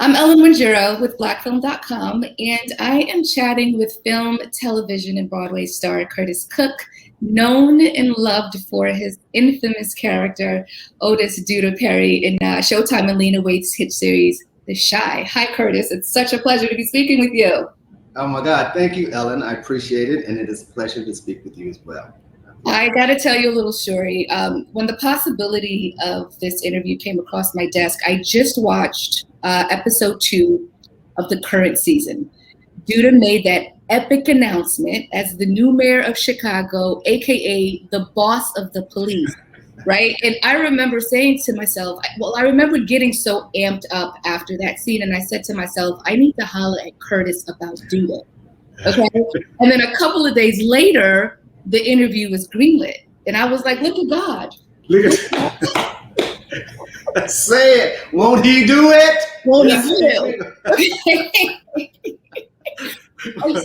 I'm Ellen Wanjiru with blackfilm.com, and I am chatting with film, television, and Broadway star Curtis Cook, known and loved for his infamous character, Otis Duda Perry, in Showtime and Lena Waithe's hit series, The Chi. Hi, Curtis. It's such a pleasure to be speaking with you. Oh my God, thank you, Ellen. I appreciate it, and it is a pleasure to speak with you as well. I got to tell you a little story. When the possibility of this interview came across my desk, I just watched episode 2 of the current season. Duda made that epic announcement as the new mayor of Chicago, AKA the boss of the police, right? And I remember saying to myself, I remember getting so amped up after that scene, and I said to myself, I need to holler at Curtis about Duda, okay? And then a couple of days later, the interview was greenlit. And I was like, look at God. Look at say it. Won't he do it? Won't he do it?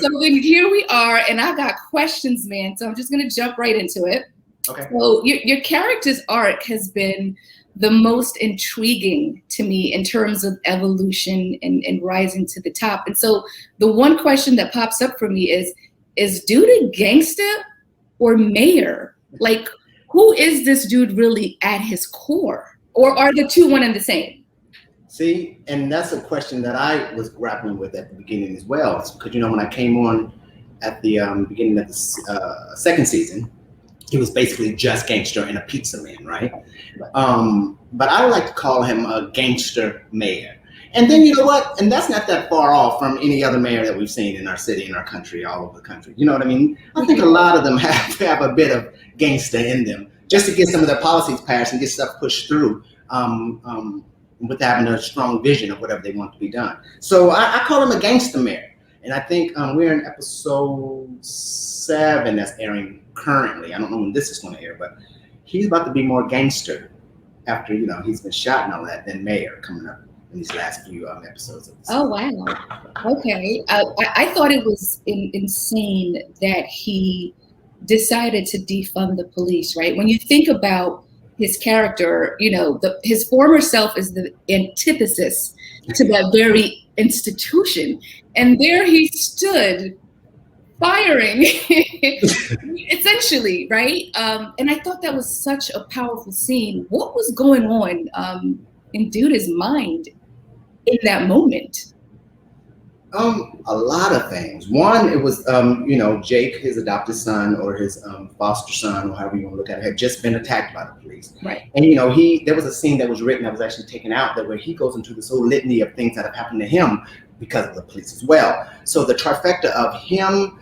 So then here we are, and I got questions, man. So I'm just going to jump right into it. Okay. So your character's arc has been the most intriguing to me in terms of evolution and rising to the top. And so the one question that pops up for me is Duda gangster or mayor? Like, who is this dude really at his core? Or are the two one and the same? See, and that's a question that I was grappling with at the beginning as well. Because, you know, when I came on at the beginning of the second season, he was basically just gangster and a pizza man, right? But I would like to call him a gangster mayor. And then, you know what? And that's not that far off from any other mayor that we've seen in our city, in our country, all over the country. You know what I mean? I think a lot of them have a bit of gangster in them, just to get some of their policies passed and get stuff pushed through with having a strong vision of whatever they want to be done. So I call him a gangster mayor. And I think we're in episode 7 that's airing currently. I don't know when this is going to air, but he's about to be more gangster after, you know, he's been shot and all that, than mayor coming up in these last few episodes of this. Oh, wow. Okay. I thought it was insane that he decided to defund the police, right? When you think about his character, you know, his former self is the antithesis to that very institution. And there he stood firing, essentially, right? And I thought that was such a powerful scene. What was going on in Duda's mind in that moment? A lot of things. One, it was, you know, Jake, his adopted son or his foster son, or however you want to look at it, had just been attacked by the police. Right. And, you know, there was a scene that was written that was actually taken out that where he goes into this whole litany of things that have happened to him because of the police as well. So the trifecta of him,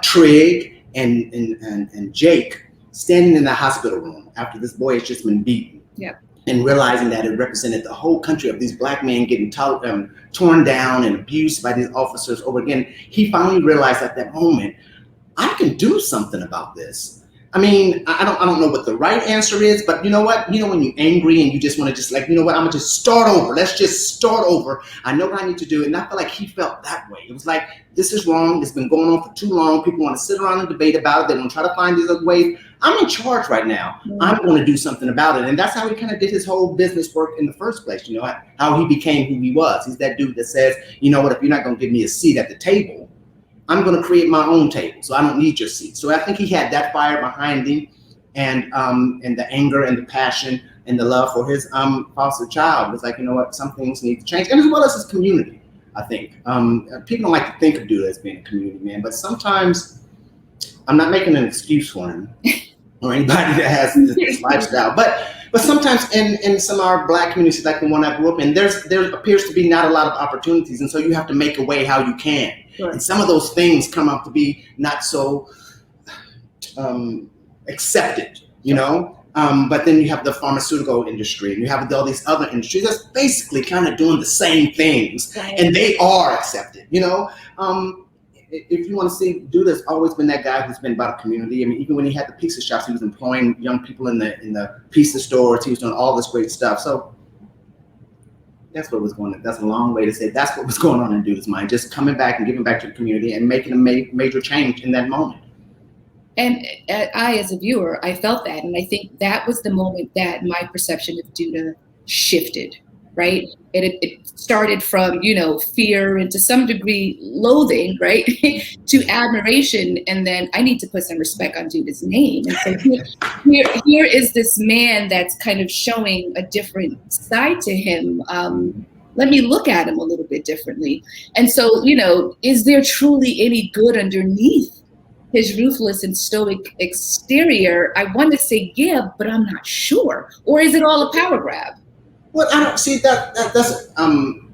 Trig, and Jake standing in the hospital room after this boy has just been beaten. Yeah. And realizing that it represented the whole country of these black men getting torn down and abused by these officers over again. He finally realized at that moment, I can do something about this. I mean, I don't know what the right answer is, but you know what? You know, when you're angry and you just want to just like, you know what, I'm gonna just start over. Let's just start over. I know what I need to do. And I feel like he felt that way. It was like, this is wrong. It's been going on for too long. People want to sit around and debate about it. They want to try to find these other ways. I'm in charge right now. Mm-hmm. I'm going to do something about it. And that's how he kind of did his whole business work in the first place. You know, how he became who he was. He's that dude that says, you know what, if you're not going to give me a seat at the table, I'm going to create my own table. So I don't need your seat. So I think he had that fire behind him, and the anger and the passion and the love for his foster child. It's like, you know what, some things need to change. And as well as his community, I think. People don't like to think of Duda as being a community man, but sometimes I'm not making an excuse for him or anybody that has this lifestyle. But sometimes in some of our black communities, like the one I grew up in, there appears to be not a lot of opportunities. And so you have to make a way how you can. Sure. And some of those things come out to be not so accepted, you know? But then you have the pharmaceutical industry and you have all these other industries that's basically kind of doing the same things. Right. And they are accepted, you know? If you want to see, Duda's always been that guy who's been about a community. I mean, even when he had the pizza shops, he was employing young people in the pizza stores. He was doing all this great stuff. So that's what was going on. That's a long way to say that's what was going on in Duda's mind. Just coming back and giving back to the community and making a major change in that moment. And I, as a viewer, I felt that. And I think that was the moment that my perception of Duda shifted. right? And it started from, fear and to some degree loathing, right? to admiration. And then I need to put some respect on Judah's name. And so here is this man that's kind of showing a different side to him. Let me look at him a little bit differently. And so, is there truly any good underneath his ruthless and stoic exterior? I want to say yeah, but I'm not sure. Or is it all a power grab? Well, I don't see that's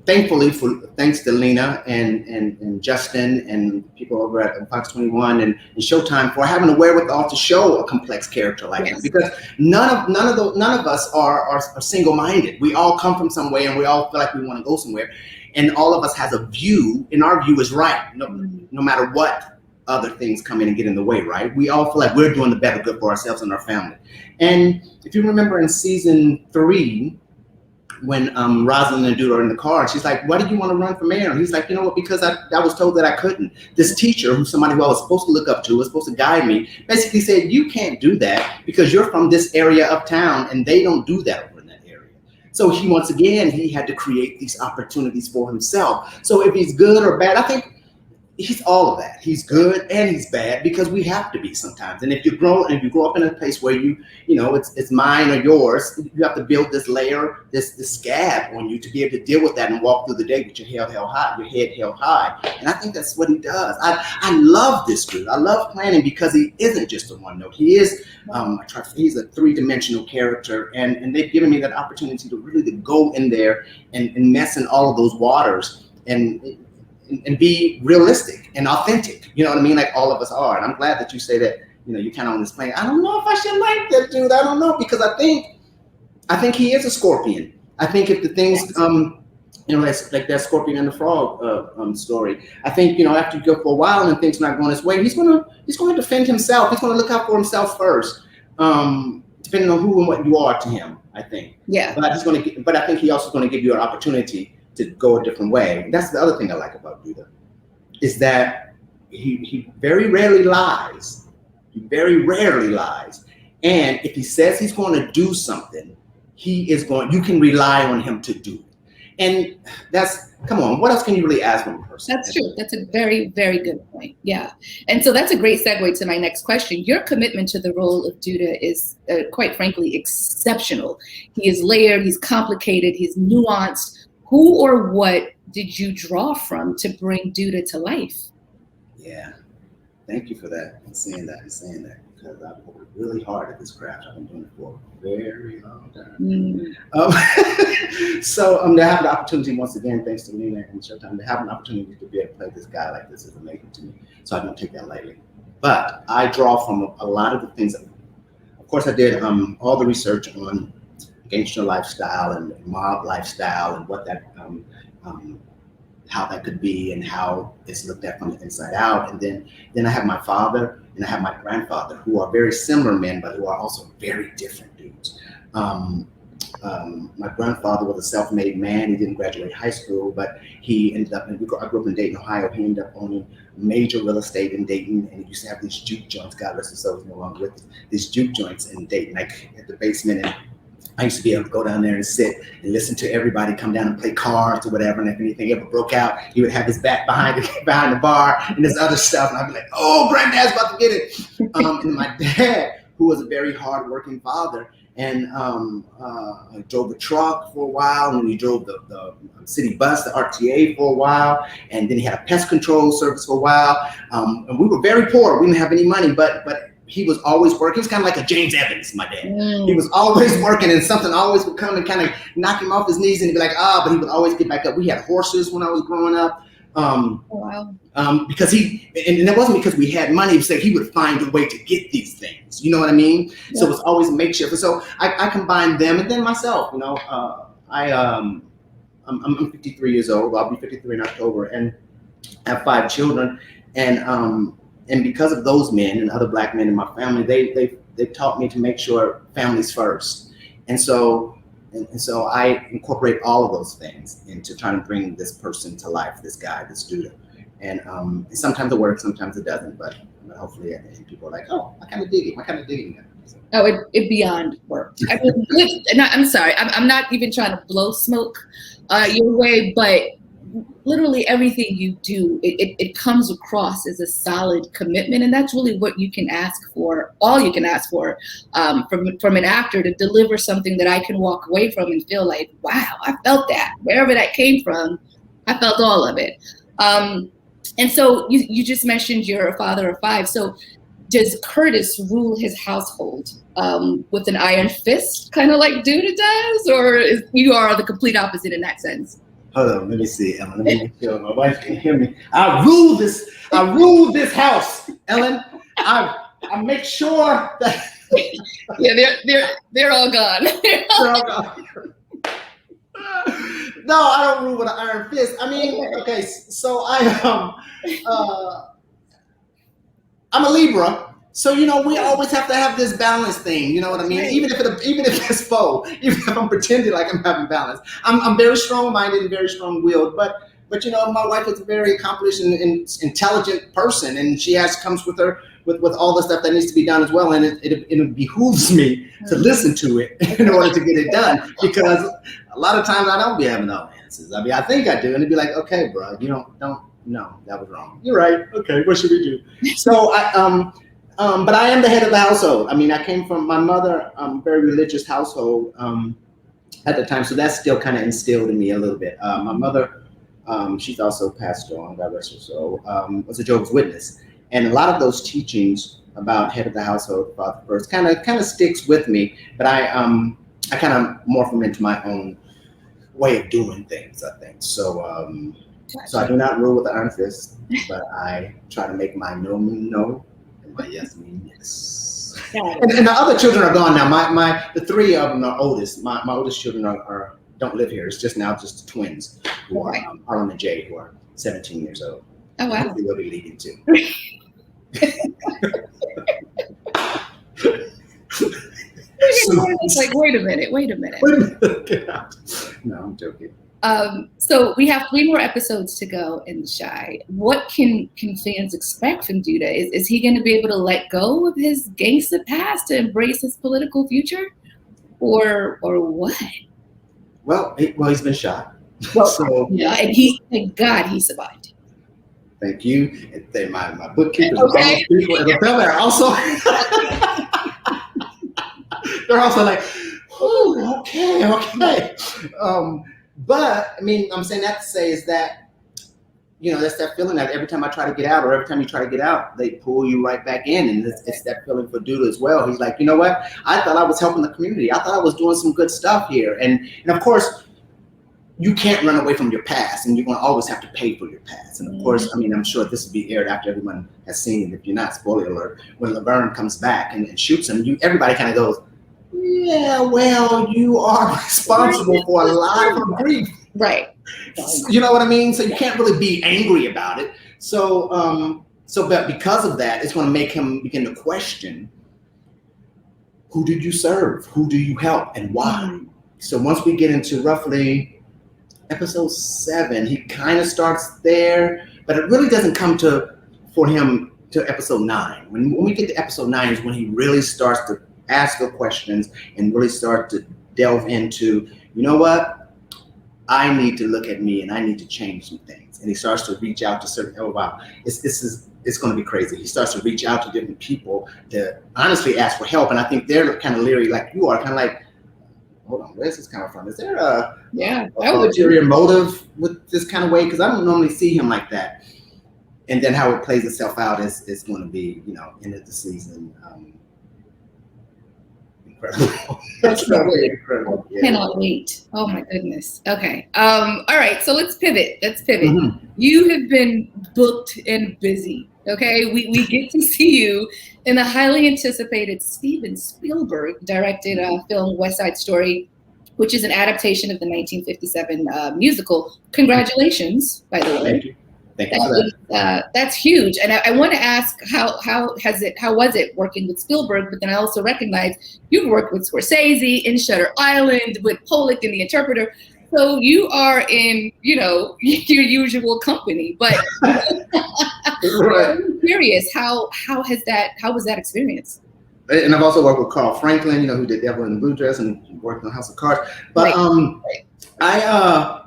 thankfully thanks to Lena and Justin and people over at Fox 21 and Showtime for having the wherewithal to show a complex character like him, because none of us are single-minded. We all come from somewhere and we all feel like we want to go somewhere, and all of us has a view, and our view is right, no matter what other things come in and get in the way, right? We all feel like we're doing the better good for ourselves and our family. And if you remember in season 3, when Rosalind and Dude are in the car, she's like, why did you want to run for mayor? And he's like, you know what, because I was told that I couldn't. This teacher, who's somebody who I was supposed to look up to, was supposed to guide me, basically said, you can't do that because you're from this area of town and they don't do that over in that area. So he had to create these opportunities for himself. So if he's good or bad, I think he's all of that. He's good and he's bad because we have to be sometimes. And if you grow up in a place where it's mine or yours, you have to build this layer, this scab on you to be able to deal with that and walk through the day with your head held high. And I think that's what he does. I love this dude. I love Planning because he isn't just a one note. He is he's a 3-dimensional character, and they've given me that opportunity to really go in there and mess in all of those waters and be realistic and authentic, you know what I mean? Like all of us are. And I'm glad that you say that, you're kind of on this plane. I don't know if I should like that dude. I don't know, because I think he is a scorpion. I think if the things, like that Scorpion and the Frog story, I think, after you go for a while and things not going his way, he's going to defend himself. He's going to look out for himself first, depending on who and what you are to him, I think. Yeah. But I think he also is going to give you an opportunity to go a different way. That's the other thing I like about Judah, is that he very rarely lies. He very rarely lies. And if he says he's going to do something, you can rely on him to do it. And come on, what else can you really ask from a person? That's true. That's a very, very good point. Yeah. And so that's a great segue to my next question. Your commitment to the role of Judah is, quite frankly, exceptional. He is layered, he's complicated, he's nuanced. Who or what did you draw from to bring Judah to life? Yeah, thank you for that and saying that, because I've worked really hard at this craft. I've been doing it for a very long time. So to have the opportunity, once again, thanks to Lena and Showtime, to have an opportunity to be able to play this guy like this is amazing to me. So I don't take that lightly. But I draw from a lot of the things that, of course, I did all the research on gangster lifestyle and mob lifestyle and what that how that could be and how it's looked at from the inside out. And then I have my father and I have my grandfather, who are very similar men, but who are also very different dudes. My grandfather was a self-made man. He didn't graduate high school, but he ended up, I grew up in Dayton, Ohio. He ended up owning major real estate in Dayton, and he used to have these juke joints. God rest his soul, he's no longer with us. These juke joints in Dayton, like at the basement, and I used to be able to go down there and sit and listen to everybody come down and play cards or whatever. And if anything ever broke out, he would have his back behind the bar and this other stuff. And I'd be like, oh, granddad's about to get it. And my dad, who was a very hardworking father, and drove a truck for a while, and he drove the city bus, the RTA, for a while, and then he had a pest control service for a while. And we were very poor. We didn't have any money, but he was always working. He was kind of like a James Evans, my dad. He was always working, and something always would come and kind of knock him off his knees, and he'd be like, but he would always get back up. We had horses when I was growing up. Because and it wasn't because we had money. It was that he would find a way to get these things. You know what I mean? Yeah. So it was always makeshift. And so I combined them and then myself. I'm 53 years old. I'll be 53 in October, and I have 5 children. And because of those men and other Black men in my family, they taught me to make sure family's first. And so I incorporate all of those things into trying to bring this person to life, this guy, this Judah. And sometimes it works, sometimes it doesn't, but hopefully at the end people are like, oh, I kind of dig him. Oh, it beyond worked. I mean, I'm sorry. I'm not even trying to blow smoke your way, but literally everything you do, it comes across as a solid commitment, and that's really what you can ask for. All you can ask for from an actor, to deliver something that I can walk away from and feel like, wow, I felt that. Wherever that came from, I felt all of it. And so you just mentioned you're a father of 5. So does Curtis rule his household with an iron fist, kind of like Duda does, or you are the complete opposite in that sense? Hold on, let me see, Ellen. Let me make sure my wife can hear me. I rule this house, Ellen. I make sure that yeah, they're all gone. they're all gone. No, I don't rule with an iron fist. I mean, okay, so I'm a Libra, so we always have to have this balance thing. You know what I mean? Even if it's faux, even if I'm pretending like I'm having balance, I'm very strong-minded and very strong-willed. But my wife is a very accomplished and intelligent person, and she comes with her with all the stuff that needs to be done as well. And it behooves me to listen to it in order to get it done, because a lot of times I don't be having all the answers. I mean, I think I do, and it'd be like, okay, bro, don't. No, that was wrong. You're right. Okay, what should we do? So but I am the head of the household. I mean, I came from my mother, very religious household at the time, so that's still kind of instilled in me a little bit. My mother, she's also passed on, God rest her soul, was a Jehovah's Witness, and a lot of those teachings about head of the household, father first, kind of sticks with me. But I kind of morph them into my own way of doing things, I think. So I do not rule with the iron fist, but I try to make my no mean no and my yes mean yes. And the other children are gone now. The 3 of them are oldest. My oldest children are don't live here. It's just the twins, who are Harlem and Jay, who are 17 years old. Oh wow! They will be leaving too. It's like, wait a minute. Get out. No, I'm joking. So we have 3 more episodes to go in The Chi. What can fans expect from Duda? Is he going to be able to let go of his gangster past to embrace his political future, or what? Well, he's been shot. Well, so yeah, and thank God he survived. Thank you. And my bookkeepers, okay. People in the film are also they're also like, oh, okay. But I mean, I'm saying that to say is that, that's that feeling that every time I try to get out, or every time you try to get out, they pull you right back in. And it's that feeling for Duda as well. He's like, you know what? I thought I was helping the community. I thought I was doing some good stuff here. And of course, you can't run away from your past, and you're going to always have to pay for your past. And of course, I mean, I'm sure this will be aired after everyone has seen it. If you're not, spoiler alert, when Laverne comes back and shoots him, everybody kind of goes, yeah, well, you are responsible for a lot of her grief. Right. You know what I mean? So you can't really be angry about it. So but because of that, it's going to make him begin to question, who did you serve? Who do you help, and why? So once we get into roughly episode 7, he kind of starts there, but it really doesn't come for him to episode 9. When we get to episode 9 is when he really starts to ask the questions and really start to delve into, you know what? I need to look at me and I need to change some things. And he starts to reach out to certain, it's going to be crazy. He starts to reach out to different people to honestly ask for help. And I think they're kind of leery, like you are, kind of like, hold on, where's this coming from? Is there a ulterior motive with this kind of way? Because I don't normally see him like that. And then how it plays itself out is going to be, end of the season. Incredible. That's really incredible. I cannot wait. Oh my goodness. Okay. All right. So let's pivot. Mm-hmm. You have been booked and busy. Okay. We get to see you in the highly anticipated Steven Spielberg directed film West Side Story, which is an adaptation of the 1957 musical. Congratulations, by the way. Thank you. Thank you for that. That's huge. And I want to ask, how was it working with Spielberg? But then I also recognize you've worked with Scorsese, in Shutter Island, with Pollock and The Interpreter. So you are in, your usual company. But right. I'm curious, how was that experience? and I've also worked with Carl Franklin, you know, who did Devil in the Blue Dress and worked on House of Cards. But I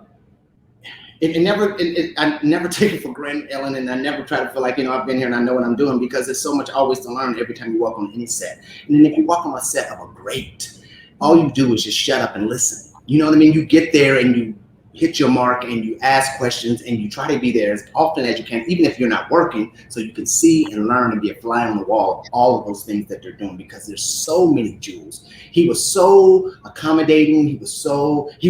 never take it for granted, Ellen, and I never try to feel like, you know, I've been here and I know what I'm doing, because there's so much always to learn every time you walk on any set. And then if you walk on a set of a great, all you do is just shut up and listen. You know what I mean? You get there and you hit your mark and you ask questions and you try to be there as often as you can, even if you're not working, so you can see and learn and be a fly on the wall of all of those things that they're doing, because there's so many jewels. He was so accommodating. He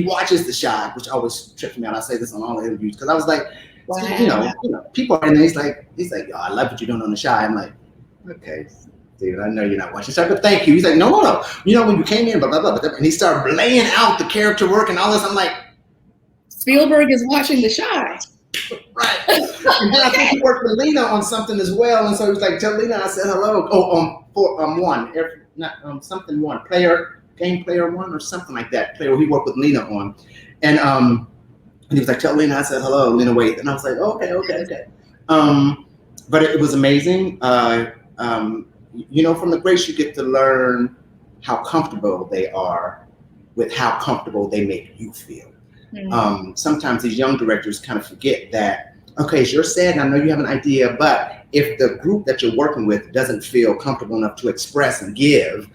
watches The Chi, which always trips me out. I say this on all the interviews, because I was like, wow. you know, people are in there, he's like, yo, I love what you're doing on The Chi. I'm like, okay, dude, I know you're not watching. He's like, but thank you. He's like, no. You know, when you came in, blah, blah, blah, and he started laying out the character work and all this. I'm like, Spielberg is watching The Chi. Right. And then I think he worked with Lena on something as well. And so he was like, tell Lena I said hello. Game player one or something like that. Player he worked with Lena on. And he was like, tell Lena I said hello. Lena wait. And I was like, okay. But it was amazing. You know, from the greats you get to learn how comfortable they are with how comfortable they make you feel. Sometimes these young directors kind of forget that, okay, it's your set, and I know you have an idea, but if the group that you're working with doesn't feel comfortable enough to express and give,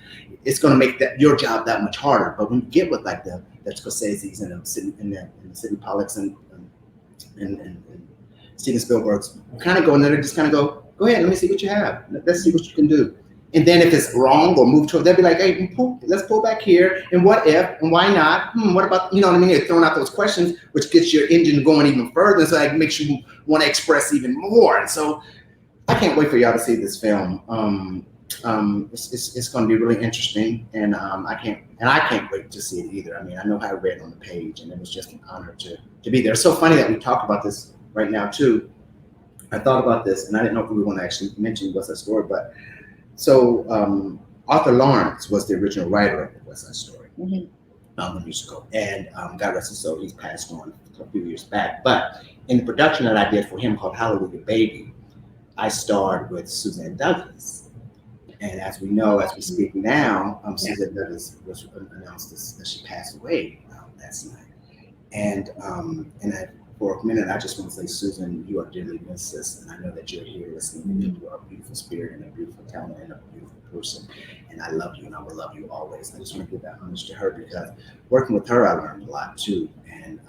it's going to make your job that much harder. But when you get with like the Scorsese's and the Sidney Pollacks and Steven Spielberg's, you kind of go in there and just kind of go ahead, let me see what you have. Let's see what you can do. And then if it's wrong or move to it, they'll be like, hey, let's pull back here. And what if, and why not? What about, you know what I mean? They're throwing out those questions, which gets your engine going even further. So it makes you want to express even more. And so I can't wait for y'all to see this film. It's going to be really interesting. And I can't wait to see it either. I mean, I know how I read on the page, and it was just an honor to be there. It's so funny that we talk about this right now too. I thought about this, and I didn't know if we were going to actually mention West Side Story, but so Arthur Lawrence was the original writer of West Side Story, the musical, and God rest his soul, he's passed on a few years back. But in the production that I did for him called Hallelujah Baby, I starred with Suzanne Douglas. And as we know, as we speak now, Suzanne Douglas was announced that she passed away last night. And for a minute, I just want to say, Susan, you are dearly missed, sis, and I know that you're here listening. You are a beautiful spirit and a beautiful talent and a beautiful person, and I love you, and I will love you always. I just want to give that homage to her, because working with her, I learned a lot too, and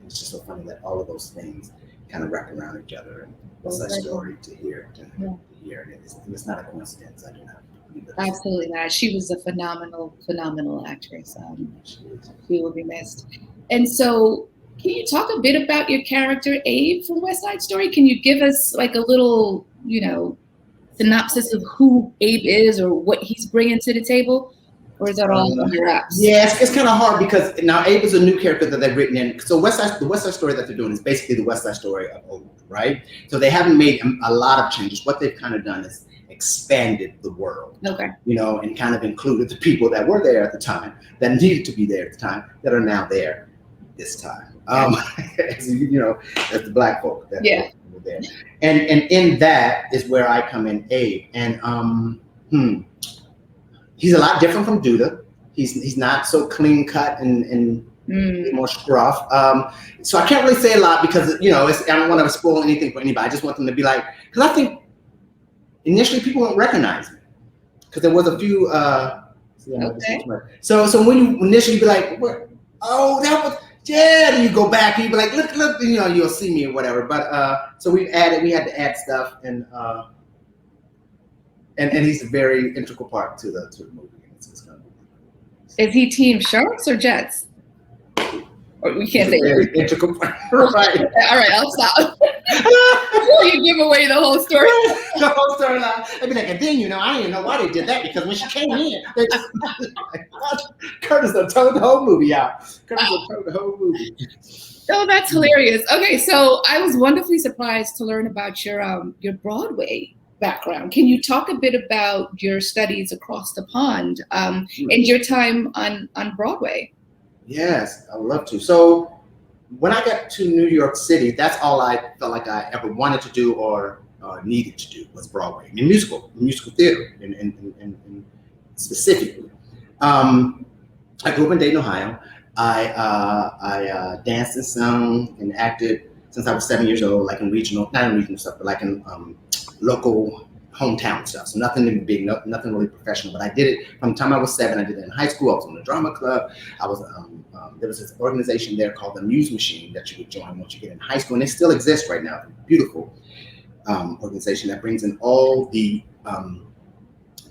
it's just so funny that all of those things kind of wrap around each other. And What's That Story to hear, and it's not a coincidence. I do not. Absolutely not. She was a phenomenal actress. She will be missed. And so, can you talk a bit about your character, Abe, from West Side Story? Can you give us like a little, synopsis of who Abe is or what he's bringing to the table? Or is that all under wraps? Yeah, it's kind of hard, because now Abe is a new character that they've written in. So the West Side Story that they're doing is basically the West Side Story of old, right? So they haven't made a lot of changes. What they've kind of done is expanded the world, and kind of included the people that were there at the time, that needed to be there at the time, that are now there this time. As the Black folk that were there. And in that is where I come in, Abe. And he's a lot different from Duda. He's not so clean cut and more scruff. So I can't really say a lot, because I don't want to spoil anything for anybody. I just want them to be like, because I think initially people won't recognize me, because there was a few. So when you initially be like, what? Oh, that was. Yeah, then you go back and you be like, look, you'll see me or whatever. But so we had to add stuff, and he's a very integral part to the movie. Is he team Sharks or Jets? Or we can't say very integral part. Right. All right, I'll stop. Before you give away the whole story. The whole storyline. I'd be like, and then I didn't know why they did that, because when she came in, they just Curtis done told the whole movie out. Oh, that's hilarious. Okay, so I was wonderfully surprised to learn about your Broadway background. Can you talk a bit about your studies across the pond and your time on Broadway? Yes, I would love to. So when I got to New York City, that's all I felt like I ever wanted to do or needed to do was Broadway. I mean, musical theater. And specifically. I grew up in Dayton, Ohio. I danced and sung and acted since I was 7 years old, like in regional, not in regional stuff, but like in local hometown stuff. So nothing big, nothing really professional. But I did it from the time I was 7. I did it in high school. I was on the drama club. I was there was this organization there called the Muse Machine that you would join once you get in high school, and it still exists right now. It's a beautiful organization that brings in all the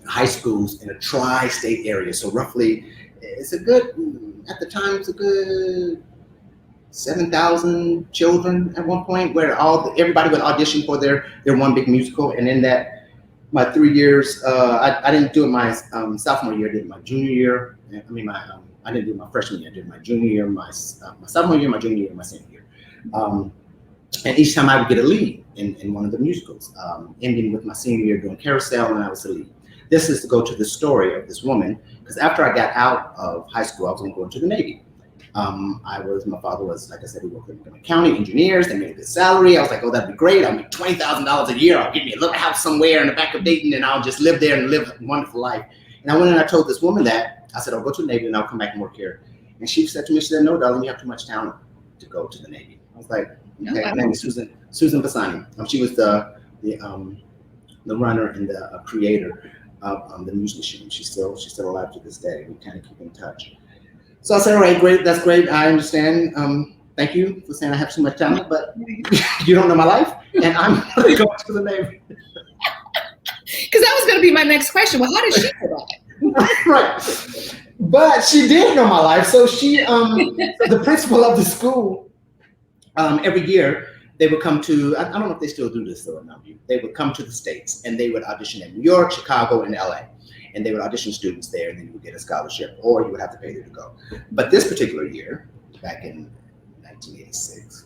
high schools in a tri-state area. So roughly, it's a good, at the time, it's a good 7,000 children at one point, where everybody would audition for their one big musical. And in that, my 3 years, I didn't do it my sophomore year. I did it my junior year. I didn't do it my freshman year. I did it my junior year, my sophomore year, my junior year, my senior year. And each time I would get a lead in one of the musicals, ending with my senior year doing Carousel, and I was the lead. This is to go to the story of this woman, because after I got out of high school, I was going to go into the Navy. My father was, like I said, he worked in the county, engineers, they made a good salary. I was like, oh, that'd be great. I'll make $20,000 a year. I'll get me a little house somewhere in the back of Dayton, and I'll just live there and live a wonderful life. And I went and I told this woman that. I said, I'll go to the Navy and I'll come back and work here. And she said to me, she said, no, darling, you have too much talent to go to the Navy. I was like, okay. Her name is Susan Pisani. She was the runner and the creator of the Muse Machine. She's still alive to this day. We kind of keep in touch. So I said, all right, great, that's great. I understand. Thank you for saying I have too much talent, but you don't know my life, and I'm going to go to the Navy. Because that was going to be my next question. Well, how did she know that? Right. But she did know my life. So she, the principal of the school, every year, they would come to, I don't know if they still do this though, they would come to the States and they would audition in New York, Chicago, and LA. And they would audition students there, and then you would get a scholarship, or you would have to pay them to go. But this particular year, back in 1986,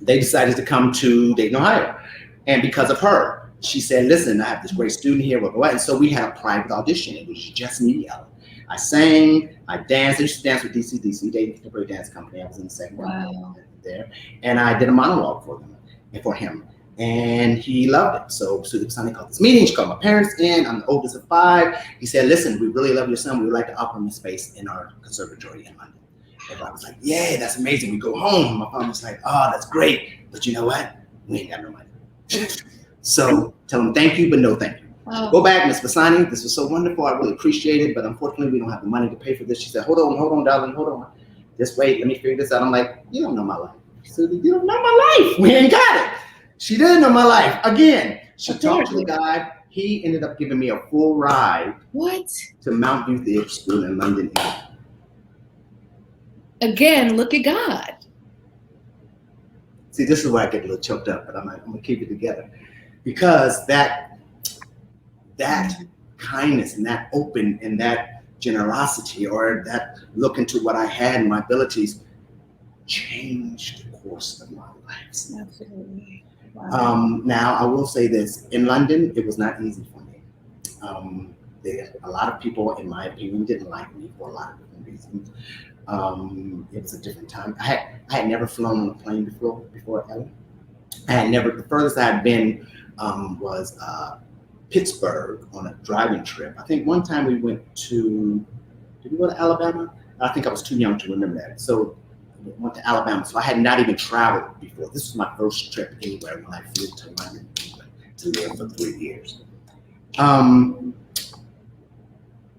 they decided to come to Dayton, Ohio. And because of her, she said, listen, I have this great student here, we'll go out. And so we had a private audition. It was just me, Ellen. I sang, I danced. I used to dance with DC, Dayton Contemporary Dance Company. I was in the second one there. And I did a monologue for them and for him. And he loved it. So Susan called this meeting. She called my parents in. I'm the oldest of 5. He said, listen, we really love your son. We would like to offer him a space in our conservatory in London. And I was like, yeah, that's amazing. We go home. My mom was like, oh, that's great. But you know what? We ain't got no money. So tell him thank you, but no thank you. Oh. Go back, Miss Pisani. This was so wonderful. I really appreciate it. But unfortunately, we don't have the money to pay for this. She said, hold on, darling. Hold on. Just wait. Let me figure this out. I'm like, you don't know my life. She said, you don't know my life. We ain't got it. She didn't know my life. Again, she talked to the guy. He ended up giving me a full ride. What? To Mount View Theatre School in London. Again, look at God. See, this is where I get a little choked up, but I'm gonna keep it together, because that kindness and that open and that generosity, or that look into what I had and my abilities, changed the course of my life. Absolutely. Wow. Now, I will say this. In London, it was not easy for me. A lot of people, in my opinion, didn't like me for a lot of different reasons. It was a different time. I had never flown on a plane before Ellen. The furthest I had been was Pittsburgh on a driving trip. I think one time did we go to Alabama? I think I was too young to remember that. So we went to Alabama. So I had not even traveled before. This was my first trip anywhere when I flew to London, England, to live for 3 years.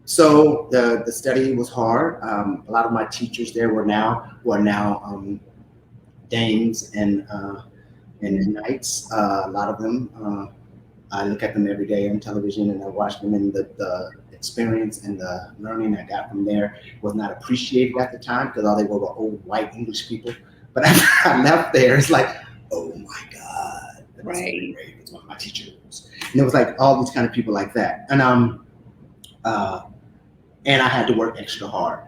So the study was hard. A lot of my teachers there were now dames and knights. A lot of them. I look at them every day on television, and I watch them, and the experience and the learning I got from there was not appreciated at the time, because all they were old white English people. But after I left there, it's like, oh my God, that was great. It's one of my teachers, and it was like all these kind of people like that, and I had to work extra hard.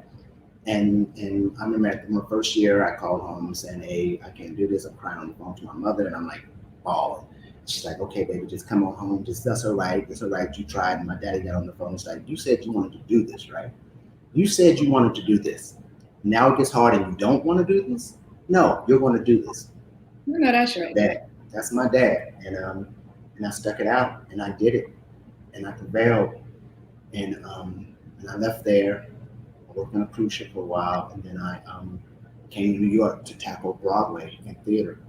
And I remember at my first year, I called home saying, hey, I can't do this. I'm crying on the phone to my mother, and I'm like bawling. She's like, okay, baby, just come on home. That's all right. That's all right. You tried. And my daddy got on the phone and was like, you said you wanted to do this, right? You said you wanted to do this. Now it gets hard and you don't want to do this? No, you're going to do this. You're not Usher right now. That's my dad. And I stuck it out, and I did it, and I prevailed. and I left there. I worked on a cruise ship for a while, and then I came to New York to tackle Broadway and theater.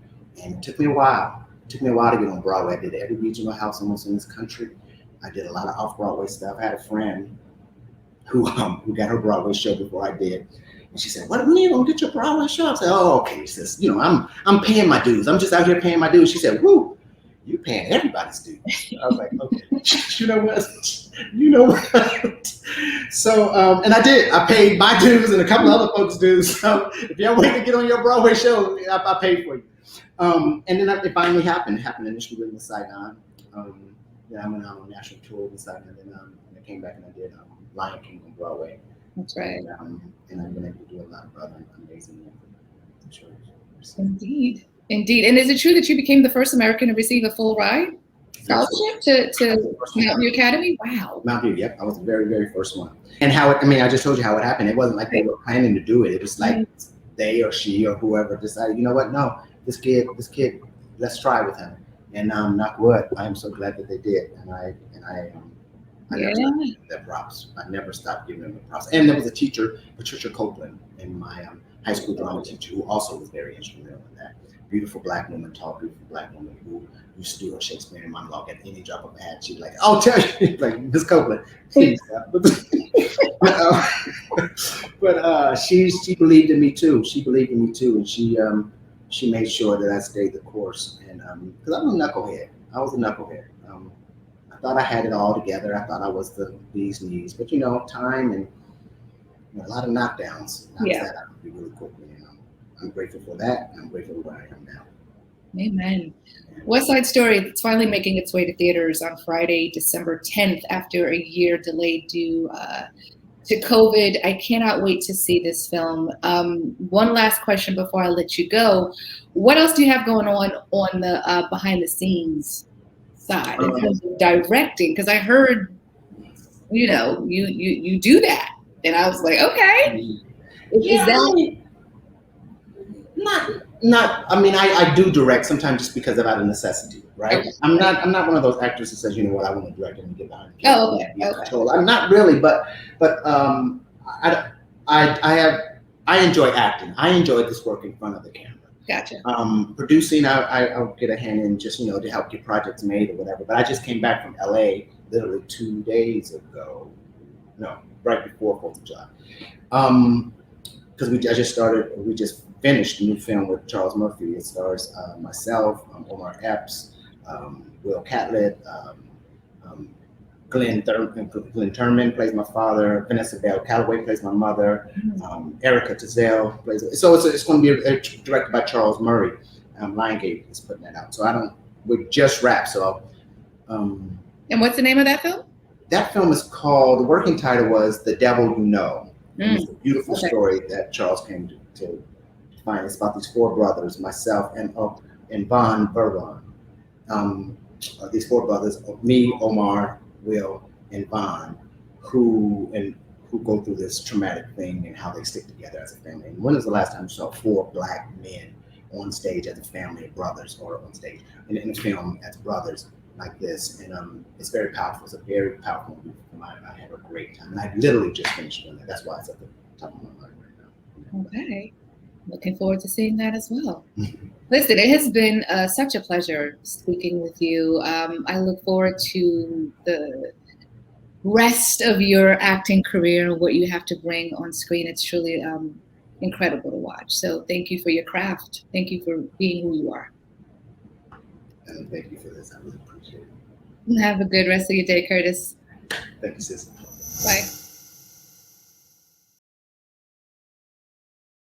And it took me a while. It took me a while to get on Broadway. I did every regional house almost in this country. I did a lot of off-Broadway stuff. I had a friend who got her Broadway show before I did. And she said, when are you gonna get your Broadway show? I said, oh, okay, sis. You know, I'm paying my dues. I'm just out here paying my dues. She said, woo, you're paying everybody's dues. I was like, okay, you know what? You know what? So, and I did. I paid my dues and a couple other folks' dues. So if y'all wait to get on your Broadway show, I paid for you. And then it finally happened. It happened initially in Saigon. Then I went out on a national tour in Saigon, and then I came back and I did Lion King on Broadway. That's right. And I've been able to do a lot of other amazing shows. Indeed. Indeed. And is it true that you became the first American to receive a full ride scholarship to Mountain View Academy? Wow. Mountain View, yep. I was the very, very first one. And how it, I mean, I just told you how it happened. It wasn't like they were planning to do it. It was like they or she or whoever decided, you know what? No, this kid, let's try with him. And knock wood, I am so glad that they did. And I never stopped giving them their props. I never stopped giving them the props. And there was a teacher, Patricia Copeland, in my high school drama teacher, who also was very instrumental in that. Beautiful black woman, tall, beautiful black woman who used to do her Shakespearean monologue at any drop of a hat. She'd like, I'll tell you, like, Miss Copeland, please. But she believed in me too. She believed in me too, and she made sure that I stayed the course. And because I'm a knucklehead, I was a knucklehead. I thought I had it all together. I thought I was the bee's knees, but you know, time and a lot of knockdowns knocks that out really quickly. And I'm grateful for that. And I'm grateful for where I am now. Amen. West Side Story, it's finally making its way to theaters on Friday, December 10th, after a year delayed due to COVID. I cannot wait to see this film. One last question before I let you go. What else do you have going on the behind the scenes side in terms of directing? Because I heard, you know, you do that, and I was like, okay, is that not? I mean, I do direct sometimes just because of out of necessity, right? Okay. I'm not one of those actors that says, you know what, I want to direct and get behind the camera. Okay. I'm not really, but I enjoy acting. I enjoy this work in front of the camera. Gotcha. Producing, I'll get a hand in just, you know, to help get projects made or whatever. But I just came back from LA literally 2 days ago. No, right before 4th of July. Because we just finished a new film with Charles Murphy. It stars myself, Omar Epps, Will Catlett, Glenn Turman plays my father, Vanessa Bell Calloway plays my mother, Erica Tizell plays it. So it's going to be directed by Charles Murray. Lionsgate is putting that out. So we just wrapped. So, and what's the name of that film? That film is called, the working title was The Devil You Know. It's a beautiful story that Charles came to find. It's about these 4 brothers, myself and Von Verlon. These 4 brothers, me, Omar, Will, and Von, who go through this traumatic thing and how they stick together as a family. And when was the last time you saw 4 black men on stage as a family of brothers, or on stage in a film as brothers like this? And it's very powerful. It's a very powerful movie. I had a great time, and I literally just finished doing that. That's why it's at the top of my mind right now. Okay, looking forward to seeing that as well. Listen, it has been such a pleasure speaking with you. I look forward to the rest of your acting career and what you have to bring on screen. It's truly incredible to watch. So thank you for your craft. Thank you for being who you are. And thank you for this. I really appreciate it. Have a good rest of your day, Curtis. Thank you, sis. Bye.